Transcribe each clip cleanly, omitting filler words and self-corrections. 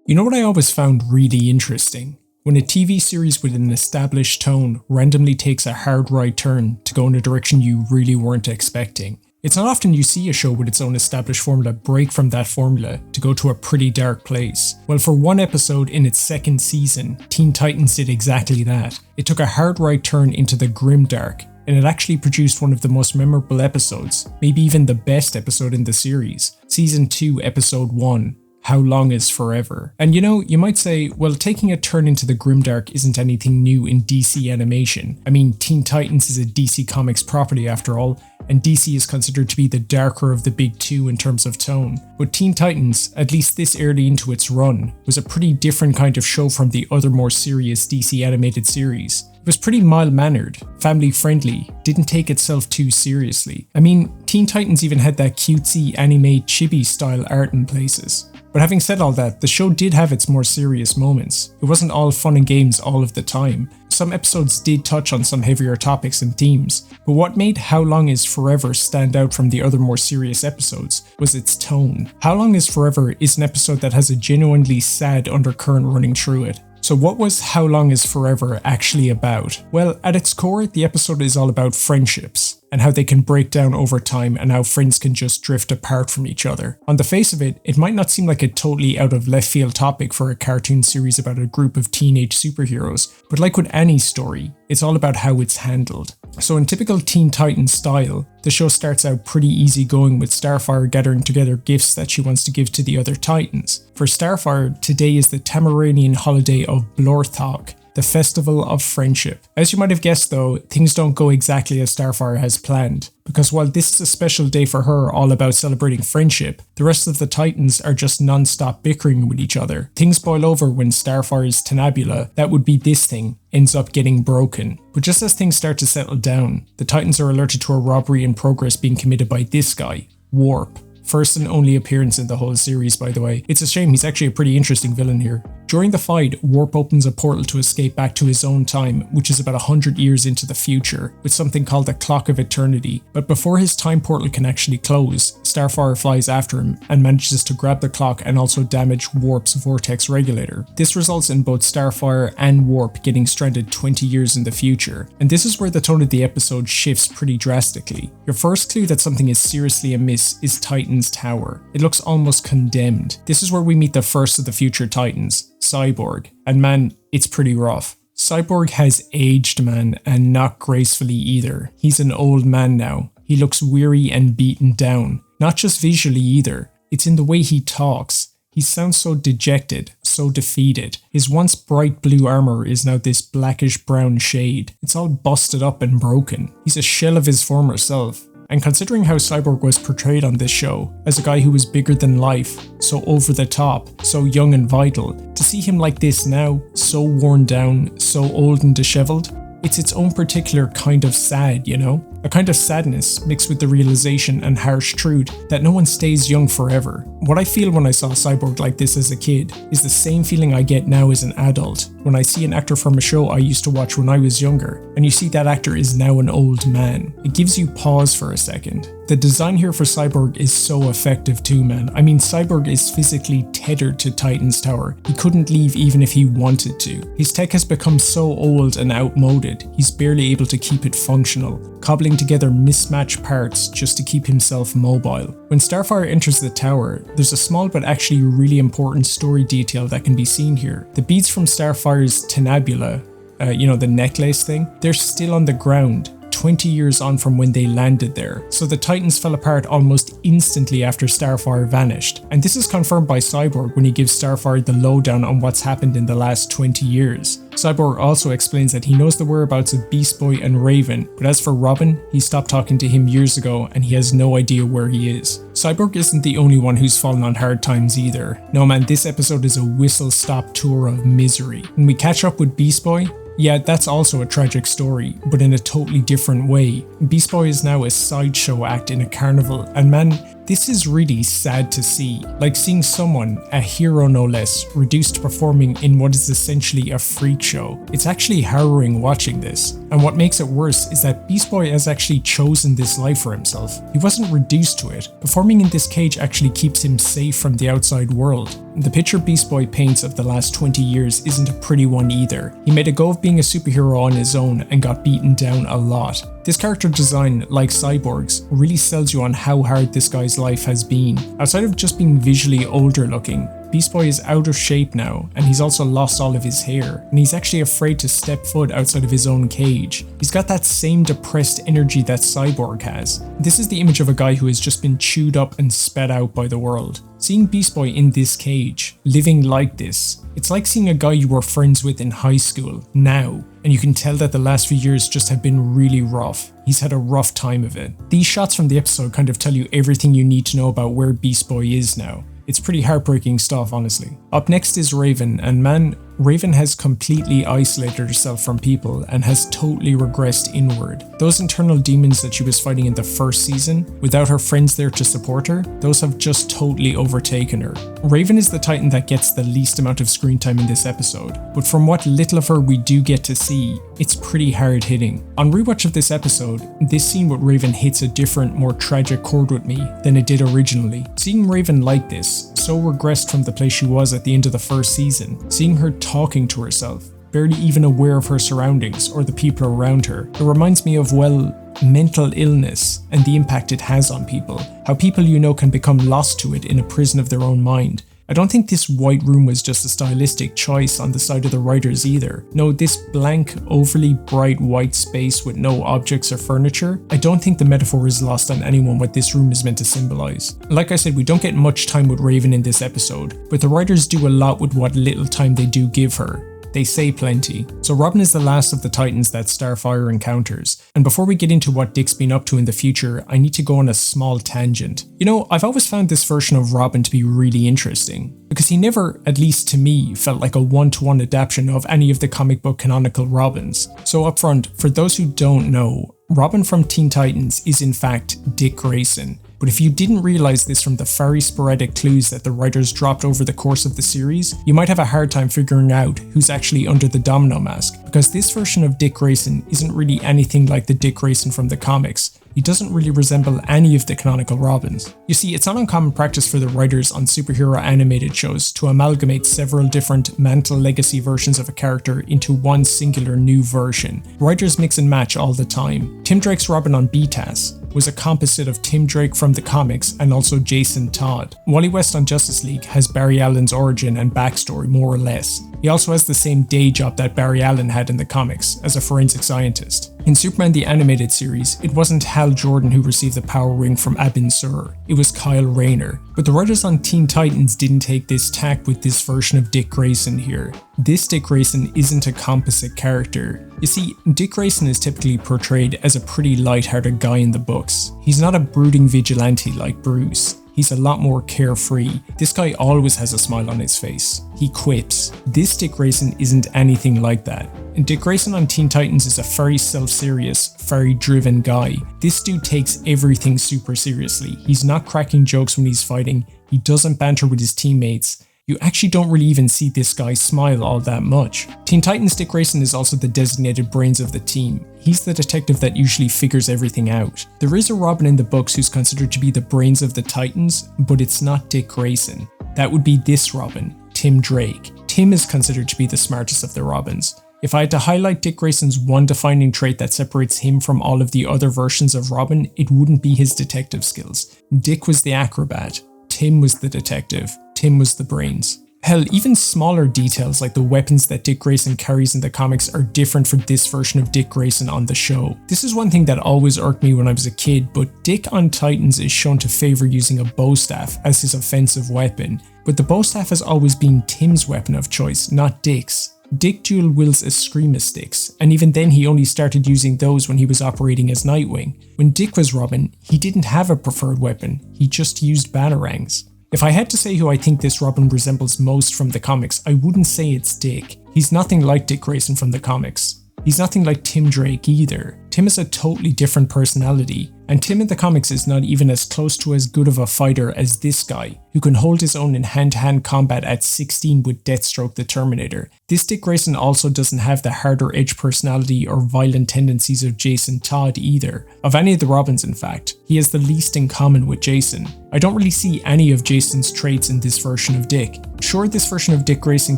You know what I always found really interesting? When a TV series with an established tone randomly takes a hard right turn to go in a direction you really weren't expecting. It's not often you see a show with its own established formula break from that formula to go to a pretty dark place. Well, for one episode in its second season, Teen Titans did exactly that. It took a hard right turn into the grimdark, and it actually produced one of the most memorable episodes, maybe even the best episode in the series. Season 2, Episode 1. How Long is Forever. And you might say, well, taking a turn into the grimdark isn't anything new in DC animation. I mean, Teen Titans is a DC Comics property after all, and DC is considered to be the darker of the big two in terms of tone. But Teen Titans, at least this early into its run, was a pretty different kind of show from the other more serious DC animated series. It was pretty mild-mannered, family-friendly, didn't take itself too seriously. I mean, Teen Titans even had that cutesy anime chibi-style art in places. But having said all that, the show did have its more serious moments. It wasn't all fun and games all of the time. Some episodes did touch on some heavier topics and themes, but what made How Long is Forever stand out from the other more serious episodes was its tone. How Long is Forever is an episode that has a genuinely sad undercurrent running through it. So what was How Long is Forever actually about? Well, at its core, the episode is all about friendships, and how they can break down over time and how friends can just drift apart from each other. On the face of it, it might not seem like a totally out of left field topic for a cartoon series about a group of teenage superheroes, but like with any story, it's all about how it's handled. So in typical Teen Titans style, the show starts out pretty easygoing with Starfire gathering together gifts that she wants to give to the other Titans. For Starfire, today is the Tamaranian holiday of Blorthok, the Festival of Friendship. As you might have guessed though, things don't go exactly as Starfire has planned, because while this is a special day for her all about celebrating friendship, the rest of the Titans are just non-stop bickering with each other. Things boil over when Starfire's Tenabula, that would be this thing, ends up getting broken. But just as things start to settle down, the Titans are alerted to a robbery in progress being committed by this guy, Warp. First and only appearance in the whole series, by the way. It's a shame, he's actually a pretty interesting villain here. During the fight, Warp opens a portal to escape back to his own time, which is about 100 years into the future, with something called the Clock of Eternity. But before his time portal can actually close, Starfire flies after him and manages to grab the clock and also damage Warp's vortex regulator. This results in both Starfire and Warp getting stranded 20 years in the future. And this is where the tone of the episode shifts pretty drastically. Your first clue that something is seriously amiss is Titan's tower. It looks almost condemned. This is where we meet the first of the future Titans, Cyborg, and man, it's pretty rough. Cyborg has aged, man, and not gracefully either. He's an old man now. He looks weary and beaten down. Not just visually either, it's in the way he talks. He sounds so dejected, so defeated. His once bright blue armor is now this blackish brown shade. It's all busted up and broken. He's a shell of his former self. And considering how Cyborg was portrayed on this show, as a guy who was bigger than life, so over the top, so young and vital, to see him like this now, so worn down, so old and disheveled, it's its own particular kind of sad, you know? A kind of sadness mixed with the realization and harsh truth that no one stays young forever. What I feel when I saw Cyborg like this as a kid is the same feeling I get now as an adult when I see an actor from a show I used to watch when I was younger, and you see that actor is now an old man. It gives you pause for a second. The design here for Cyborg is so effective too, man. I mean, Cyborg is physically tethered to Titan's tower. He couldn't leave even if he wanted to. His tech has become so old and outmoded, he's barely able to keep it functional, cobbling together mismatched parts just to keep himself mobile. When Starfire enters the tower, there's a small but actually really important story detail that can be seen here. The beads from Starfire's Tenabula, the necklace thing, they're still on the ground, 20 years on from when they landed there, so the Titans fell apart almost instantly after Starfire vanished. And this is confirmed by Cyborg when he gives Starfire the lowdown on what's happened in the last 20 years. Cyborg also explains that he knows the whereabouts of Beast Boy and Raven, but as for Robin, he stopped talking to him years ago and he has no idea where he is. Cyborg isn't the only one who's fallen on hard times either. No man, this episode is a whistle-stop tour of misery. When we catch up with Beast Boy, yeah, that's also a tragic story, but in a totally different way. Beast Boy is now a sideshow act in a carnival, and man, this is really sad to see. Like seeing someone, a hero no less, reduced to performing in what is essentially a freak show. It's actually harrowing watching this. And what makes it worse is that Beast Boy has actually chosen this life for himself. He wasn't reduced to it. Performing in this cage actually keeps him safe from the outside world. The picture Beast Boy paints of the last 20 years isn't a pretty one either. He made a go of being a superhero on his own and got beaten down a lot. This character design, like Cyborg's, really sells you on how hard this guy's life has been. Outside of just being visually older looking, Beast Boy is out of shape now, and he's also lost all of his hair, and he's actually afraid to step foot outside of his own cage. He's got that same depressed energy that Cyborg has. This is the image of a guy who has just been chewed up and spat out by the world. Seeing Beast Boy in this cage, living like this, it's like seeing a guy you were friends with in high school, now, and you can tell that the last few years just have been really rough. He's had a rough time of it. These shots from the episode kind of tell you everything you need to know about where Beast Boy is now. It's pretty heartbreaking stuff, honestly. Up next is Raven, and man, Raven has completely isolated herself from people and has totally regressed inward. Those internal demons that she was fighting in the first season, without her friends there to support her, those have just totally overtaken her. Raven is the Titan that gets the least amount of screen time in this episode, but from what little of her we do get to see, it's pretty hard hitting. On rewatch of this episode, this scene with Raven hits a different, more tragic chord with me than it did originally. Seeing Raven like this, so regressed from the place she was at the end of the first season, seeing her talking to herself, barely even aware of her surroundings or the people around her, it reminds me of, well, mental illness and the impact it has on people. How people you know can become lost to it in a prison of their own mind. I don't think this white room was just a stylistic choice on the side of the writers either. No, this blank, overly bright white space with no objects or furniture, I don't think the metaphor is lost on anyone what this room is meant to symbolize. Like I said, we don't get much time with Raven in this episode, but the writers do a lot with what little time they do give her. They say plenty. So Robin is the last of the Titans that Starfire encounters. And before we get into what Dick's been up to in the future, I need to go on a small tangent. You know, I've always found this version of Robin to be really interesting, because he never, at least to me, felt like a one-to-one adaptation of any of the comic book canonical Robins. So up front, for those who don't know, Robin from Teen Titans is in fact Dick Grayson. But if you didn't realize this from the very sporadic clues that the writers dropped over the course of the series, you might have a hard time figuring out who's actually under the domino mask, because this version of Dick Grayson isn't really anything like the Dick Grayson from the comics. He doesn't really resemble any of the canonical Robins. You see, it's not uncommon practice for the writers on superhero animated shows to amalgamate several different Mantle Legacy versions of a character into one singular new version. Writers mix and match all the time. Tim Drake's Robin on BTAS was a composite of Tim Drake from the comics and also Jason Todd. Wally West on Justice League has Barry Allen's origin and backstory more or less. He also has the same day job that Barry Allen had in the comics, as a forensic scientist. In Superman the Animated Series, it wasn't Hal Jordan who received the power ring from Abin Sur, it was Kyle Rayner. But the writers on Teen Titans didn't take this tack with this version of Dick Grayson here. This Dick Grayson isn't a composite character. You see, Dick Grayson is typically portrayed as a pretty light-hearted guy in the books. He's not a brooding vigilante like Bruce. He's a lot more carefree. This guy always has a smile on his face. He quips. This Dick Grayson isn't anything like that. And Dick Grayson on Teen Titans is a very self-serious, very driven guy. This dude takes everything super seriously. He's not cracking jokes when he's fighting. He doesn't banter with his teammates. You actually don't really even see this guy smile all that much. Teen Titans Dick Grayson is also the designated brains of the team. He's the detective that usually figures everything out. There is a Robin in the books who's considered to be the brains of the Titans, but it's not Dick Grayson. That would be this Robin, Tim Drake. Tim is considered to be the smartest of the Robins. If I had to highlight Dick Grayson's one defining trait that separates him from all of the other versions of Robin, it wouldn't be his detective skills. Dick was the acrobat. Tim was the detective. Tim was the brains. Hell, even smaller details like the weapons that Dick Grayson carries in the comics are different from this version of Dick Grayson on the show. This is one thing that always irked me when I was a kid, but Dick on Titans is shown to favor using a bow staff as his offensive weapon. But the bow staff has always been Tim's weapon of choice, not Dick's. Dick dual wields Eskrima sticks, and even then he only started using those when he was operating as Nightwing. When Dick was Robin, he didn't have a preferred weapon, he just used batarangs. If I had to say who I think this Robin resembles most from the comics, I wouldn't say it's Dick. He's nothing like Dick Grayson from the comics. He's nothing like Tim Drake either. Tim has a totally different personality, and Tim in the comics is not even as close to as good of a fighter as this guy, who can hold his own in hand-to-hand combat at 16 with Deathstroke the Terminator. This Dick Grayson also doesn't have the harder edge personality or violent tendencies of Jason Todd either, of any of the Robins in fact. He has the least in common with Jason. I don't really see any of Jason's traits in this version of Dick. Sure, this version of Dick Grayson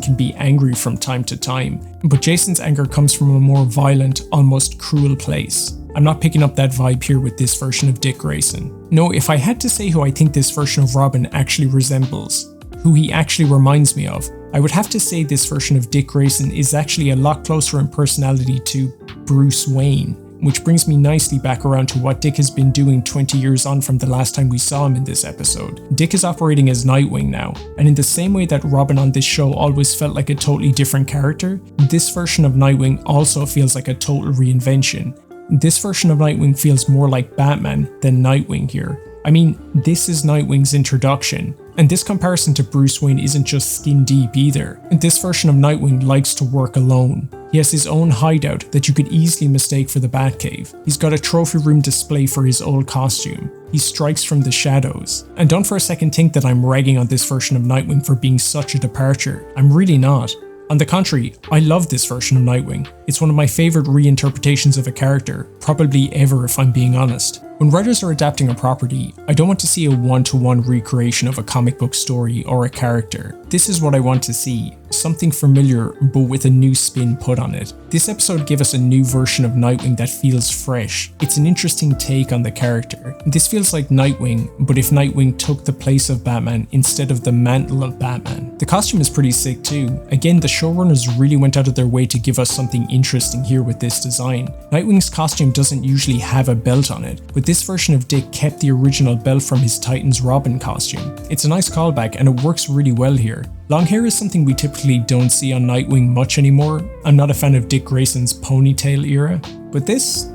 can be angry from time to time, but Jason's anger comes from a more violent, almost cruel place. I'm not picking up that vibe here with this version of Dick Grayson. No, if I had to say who I think this version of Robin actually resembles, who he actually reminds me of, I would have to say this version of Dick Grayson is actually a lot closer in personality to Bruce Wayne, which brings me nicely back around to what Dick has been doing 20 years on from the last time we saw him in this episode. Dick is operating as Nightwing now, and in the same way that Robin on this show always felt like a totally different character, this version of Nightwing also feels like a total reinvention. This version of Nightwing feels more like Batman than Nightwing here. I mean, this is Nightwing's introduction, and this comparison to Bruce Wayne isn't just skin deep either. This version of Nightwing likes to work alone. He has his own hideout that you could easily mistake for the Batcave. He's got a trophy room display for his old costume. He strikes from the shadows. And don't for a second think that I'm ragging on this version of Nightwing for being such a departure. I'm really not. On the contrary, I love this version of Nightwing. It's one of my favourite reinterpretations of a character, probably ever if I'm being honest. When writers are adapting a property, I don't want to see a one-to-one recreation of a comic book story or a character. This is what I want to see, something familiar but with a new spin put on it. This episode gave us a new version of Nightwing that feels fresh. It's an interesting take on the character. This feels like Nightwing, but if Nightwing took the place of Batman instead of the mantle of Batman. The costume is pretty sick too. Again, the showrunners really went out of their way to give us something interesting here with this design. Nightwing's costume doesn't usually have a belt on it, but this version of Dick kept the original belt from his Titans Robin costume. It's a nice callback and it works really well here. Long hair is something we typically don't see on Nightwing much anymore. I'm not a fan of Dick Grayson's ponytail era, but this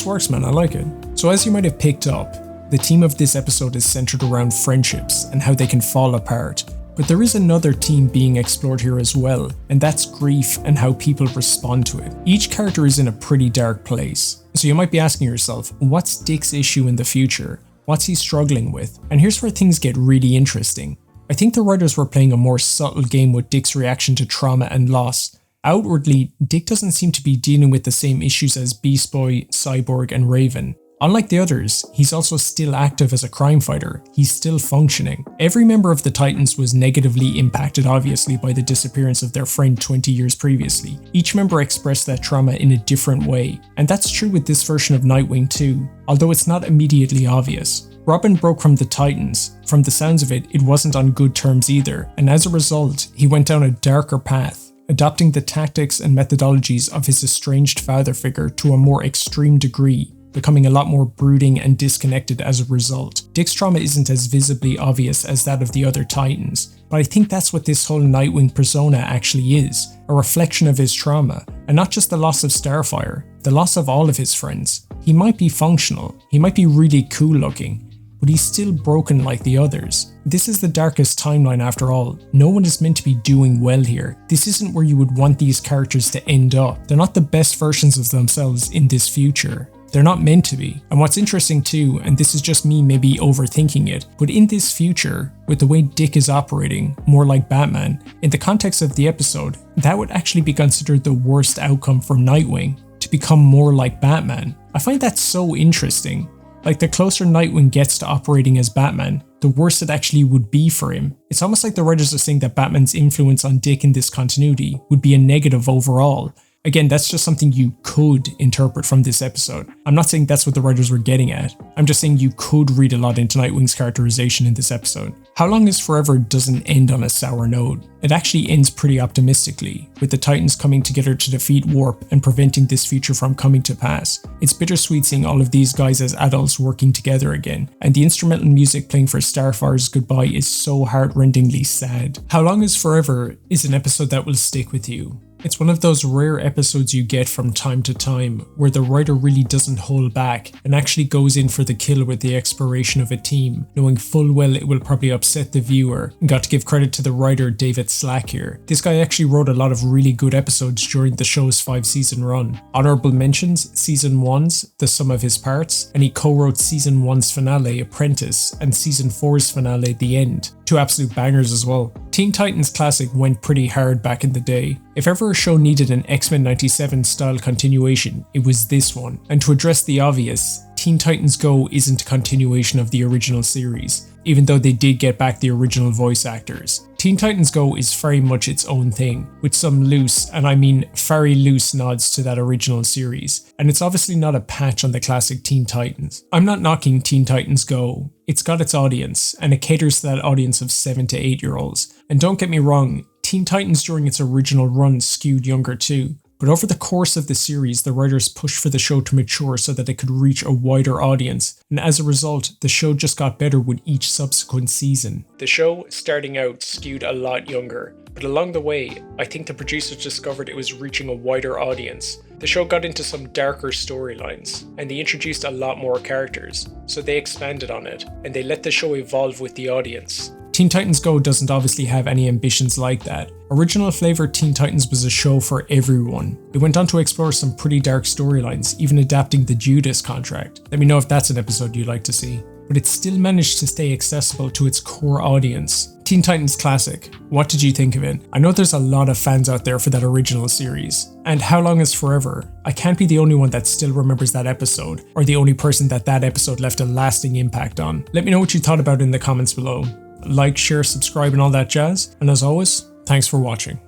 works, man, I like it. So as you might have picked up, the theme of this episode is centered around friendships and how they can fall apart. But there is another theme being explored here as well, and that's grief and how people respond to it. Each character is in a pretty dark place. So you might be asking yourself, what's Dick's issue in the future? What's he struggling with? And here's where things get really interesting. I think the writers were playing a more subtle game with Dick's reaction to trauma and loss. Outwardly, Dick doesn't seem to be dealing with the same issues as Beast Boy, Cyborg, and Raven. Unlike the others, he's also still active as a crime fighter. He's still functioning. Every member of the Titans was negatively impacted obviously by the disappearance of their friend 20 years previously. Each member expressed that trauma in a different way, and that's true with this version of Nightwing too, although it's not immediately obvious. Robin broke from the Titans. From the sounds of it, it wasn't on good terms either, and as a result, he went down a darker path, adopting the tactics and methodologies of his estranged father figure to a more extreme degree, becoming a lot more brooding and disconnected as a result. Dick's trauma isn't as visibly obvious as that of the other Titans, but I think that's what this whole Nightwing persona actually is, a reflection of his trauma, and not just the loss of Starfire, the loss of all of his friends. He might be functional, he might be really cool looking, but he's still broken like the others. This is the darkest timeline after all. No one is meant to be doing well here. This isn't where you would want these characters to end up. They're not the best versions of themselves in this future. They're not meant to be. And what's interesting too, and this is just me maybe overthinking it, but in this future, with the way Dick is operating, more like Batman, in the context of the episode, that would actually be considered the worst outcome for Nightwing, to become more like Batman. I find that so interesting. Like, the closer Nightwing gets to operating as Batman, the worse it actually would be for him. It's almost like the writers are saying that Batman's influence on Dick in this continuity would be a negative overall. Again, that's just something you could interpret from this episode. I'm not saying that's what the writers were getting at. I'm just saying you could read a lot into Nightwing's characterization in this episode. How Long Is Forever doesn't end on a sour note. It actually ends pretty optimistically, with the Titans coming together to defeat Warp and preventing this future from coming to pass. It's bittersweet seeing all of these guys as adults working together again, and the instrumental music playing for Starfire's goodbye is so heartrendingly sad. How Long Is Forever is an episode that will stick with you. It's one of those rare episodes you get from time to time where the writer really doesn't hold back and actually goes in for the kill with the exploration of a team, knowing full well it will probably upset the viewer, and got to give credit to the writer David Slack here. This guy actually wrote a lot of really good episodes during the show's 5-season run. Honourable mentions, Season 1's The Sum of His Parts, and he co-wrote Season 1's finale Apprentice and Season 4's finale The End. Two absolute bangers as well. Teen Titans Classic went pretty hard back in the day. If ever a show needed an X-Men 97 style continuation, it was this one. And to address the obvious, Teen Titans Go isn't a continuation of the original series, even though they did get back the original voice actors. Teen Titans Go is very much its own thing, with some loose, and I mean very loose nods to that original series, and it's obviously not a patch on the classic Teen Titans. I'm not knocking Teen Titans Go, it's got its audience, and it caters to that audience of 7 to 8 year olds. And don't get me wrong, Teen Titans during its original run skewed younger too. But over the course of the series, the writers pushed for the show to mature so that it could reach a wider audience, and as a result, the show just got better with each subsequent season. The show, starting out, skewed a lot younger, but along the way, I think the producers discovered it was reaching a wider audience. The show got into some darker storylines, and they introduced a lot more characters, so they expanded on it, and they let the show evolve with the audience. Teen Titans Go doesn't obviously have any ambitions like that. Original Flavor Teen Titans was a show for everyone. It went on to explore some pretty dark storylines, even adapting the Judas Contract. Let me know if that's an episode you'd like to see. But it still managed to stay accessible to its core audience. Teen Titans Classic, what did you think of it? I know there's a lot of fans out there for that original series. And How Long Is Forever? I can't be the only one that still remembers that episode, or the only person that episode left a lasting impact on. Let me know what you thought about it in the comments below. Like, share, subscribe and all that jazz, and as always, thanks for watching.